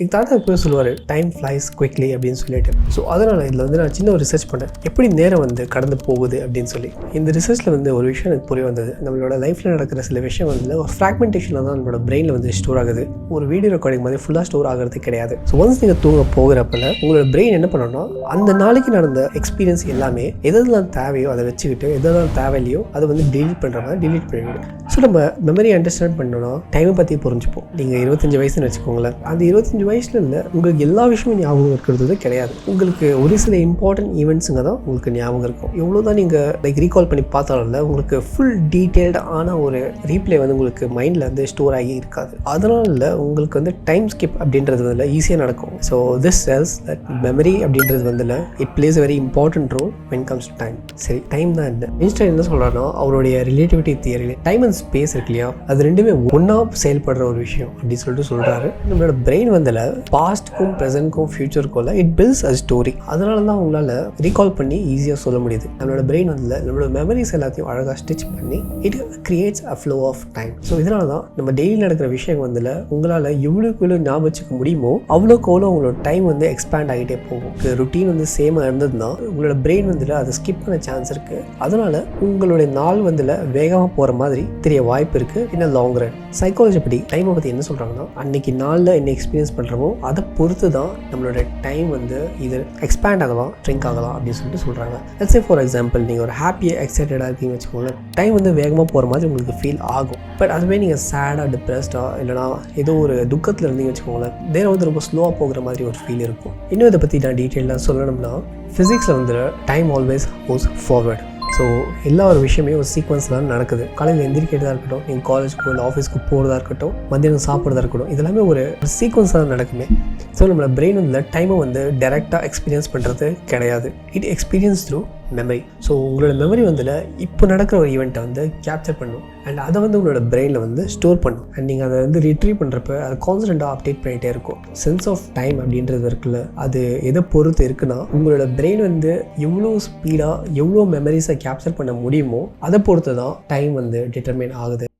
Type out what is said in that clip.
எங்கள் தாத்தா எப்போயும் சொல்லுவார், டைம் ஃப்ளைஸ் குவிக்லி அப்படின்னு சொல்லிட்டு. ஸோ அதனால் இதில் வந்து நான் சின்ன ஒரு ரிசர்ச் பண்ணேன், எப்படி நேரம் வந்து கடந்து போகுது அப்படின்னு சொல்லி. இந்த ரிசர்ச்சில் வந்து ஒரு விஷயம் எனக்கு புரிய வந்தது. நம்மளோட லைஃப்பில் நடக்கிற சில விஷயம் வந்து ஒரு ஃப்ராக்மெண்டேஷனில் தான் நம்மளோட பிரெயினில் வந்து ஸ்டோர் ஆகுது. ஒரு வீடியோ ரெக்கார்டிங் மாதிரி ஃபுல்லாக ஸ்டோர் ஆகிறது கிடையாது. ஸோ ஒன்ஸ் நீங்கள் தூங்க போகிறப்பல உங்களோட பிரெயின் என்ன பண்ணணும்னா, அந்த நாளைக்கு நடந்த எக்ஸ்பீரியன்ஸ் எல்லாமே எதெல்லாம் தேவையோ அதை வச்சுக்கிட்டு, எதெல்லாம் தேவையில்லையோ அதை வந்து டிலீட் பண்ணுற மாதிரி டிலீட் பண்ணிவிடும். ஸோ நம்ம மெமரி அண்டர்ஸ்டாண்ட் பண்ணணும்னா டைமை பற்றி புரிஞ்சுப்போம். நீங்கள் 25 வயசுன்னு வச்சுக்கோங்களேன், அந்த 25 வயசில் இல்லை உங்களுக்கு எல்லா விஷயமும் ஞாபகம் இருக்கிறது கிடையாது. உங்களுக்கு ஒரு சில இம்பார்ட்டன்ட் ஈவெண்ட்ஸுங்க தான் உங்களுக்கு ஞாபகம் இருக்கும். எவ்வளோ தான் நீங்கள் ரீகால் பண்ணி பார்த்தாலும் இல்லை, உங்களுக்கு ஃபுல் டீட்டெயில்டு ஆன ஒரு ரீப்ளே வந்து உங்களுக்கு மைண்டில் வந்து ஸ்டோர் ஆகி இருக்காது. அதனால் இல்லை உங்களுக்கு வந்து டைம் ஸ்கிப் அப்படின்றது வந்து ஈஸியாக நடக்கும். So this tells that memory அப்படின்றது வந்து it plays a very important role when comes to time. சரி, டைம் தான் இல்லை. ஐன்ஸ்டைன் என்ன சொல்கிறாருன்னா, அவருடைய ரிலேட்டிவிட்டி தியரியில் டைம் அண்ட் ஸ்பேஸ் இருக்கு இல்லையா, அது ரெண்டுமே ஒன்றா செயல்படுற ஒரு விஷயம் அப்படின்னு சொல்லிட்டு சொல்கிறாரு. நம்மளோட பிரெயின் வந்து பாஸ்ட்க்கும் ப்ரெசென்ட்க்கும் ஃபியூச்சருக்குள்ள இட் பில்ட்ஸ் அ ஸ்டோரி. அதனால தான் உங்களால் ரீகால் பண்ணி ஈஸியாக சொல்ல முடியுது. நம்மளோட பிரெயின் வந்து நம்மளோட மெமரிஸ் எல்லாத்தையும் அழகாக ஸ்டிச் பண்ணி it creates a flow of time. So இதனால தான் நம்ம டெய்லி நடக்கிற விஷயம் வந்து உங்களால் எவ்வளோக்கு ஞாபகம் வச்சுக்க முடியுமோ அவ்வளோக்கு அவ்வளோ உங்களோட டைம் வந்து எக்ஸ்பேண்ட் ஆகிட்டே போகும். ருட்டீன் வந்து சேமாக இருந்ததுன்னா உங்களோட பிரெயின் வந்து அதை ஸ்கிப் பண்ண சான்ஸ் இருக்குது. அதனால உங்களுடைய நாள் வந்து வேகமாக போகிற மாதிரி தெரிய வாய்ப்பு இருக்குது இன்னும் லாங் ரன். சைக்காலஜி படி டைமை பற்றி என்ன சொல்கிறாங்கன்னா, அன்னைக்கு நாளில் என்ன எக்ஸ்பீரியன்ஸ் பண்ணுறோமோ அதை பொறுத்து தான் நம்மளோட டைம் வந்து இது எக்ஸ்பேண்ட் ஆகலாம், ட்ரிங்க் ஆகலாம் அப்படின்னு சொல்லிட்டு சொல்கிறாங்க. லெட்ஸ் சே ஃபார் எக்ஸாம்பிள், நீங்கள் ஒரு ஹாப்பியாக எக்ஸைட்டடாக இருக்கீங்கன்னு வச்சுக்கோங்களேன், டைம் வந்து வேகமாக போகிற மாதிரி உங்களுக்கு ஃபீல் ஆகும். பட் அதுவே நீங்கள் சேடாக டிப்ரெஸ்டாக இல்லைனா ஏதோ ஒரு துக்கத்தில் இருந்தீங்கன்னு வச்சுக்கோங்களேன், நேரம் வந்து ரொம்ப ஸ்லோவாக போகிற மாதிரி ஒரு ஃபீல் இருக்கும். இன்னும் இதை பற்றி நான் டீட்டெயிலாக சொல்லணும்னா, ஃபிசிக்ஸில் வந்து time always moves forward. So எல்லா ஒரு விஷயமே ஒரு சீக்வன்ஸ் தான் நடக்குது. காலையில் எந்திரிக்கிறதா இருக்கட்டும், நீங்கள் காலேஜுக்கு இல்லை ஆஃபீஸ்க்கு போகிறதா இருக்கட்டும், மத்தியானம் சாப்பிட்றதா இருக்கட்டும், இதெல்லாமே ஒரு சீக்வன்ஸாக தான் நடக்குமே. ஸோ நம்மளோட பிரெயின் வந்து டைமை வந்து டைரெக்டாக எக்ஸ்பீரியன்ஸ் பண்ணுறது கிடையாது. It experience through memory. So உங்களோட மெமரி வந்து இப்போ நடக்கிற ஒரு ஈவெண்ட்டை வந்து கேப்சர் பண்ணும் அண்ட் அதை வந்து உங்களோட பிரெயினில் வந்து ஸ்டோர் பண்ணும். அண்ட் நீங்கள் அதை வந்து ரிட்ரீவ் பண்ணுறப்ப அதை கான்ஸ்டண்ட்டாக அப்டேட் பண்ணிகிட்டே இருக்கும். சென்ஸ் ஆஃப் டைம் அப்படின்றது இருக்குல்ல, அது எதை பொறுத்து இருக்குன்னா, உங்களோட பிரெயின் வந்து எவ்வளோ ஸ்பீடாக எவ்வளோ மெமரிஸை கேப்சர் பண்ண முடியுமோ அதை பொறுத்து தான் டைம் வந்து டிட்டர்மைன் ஆகுது.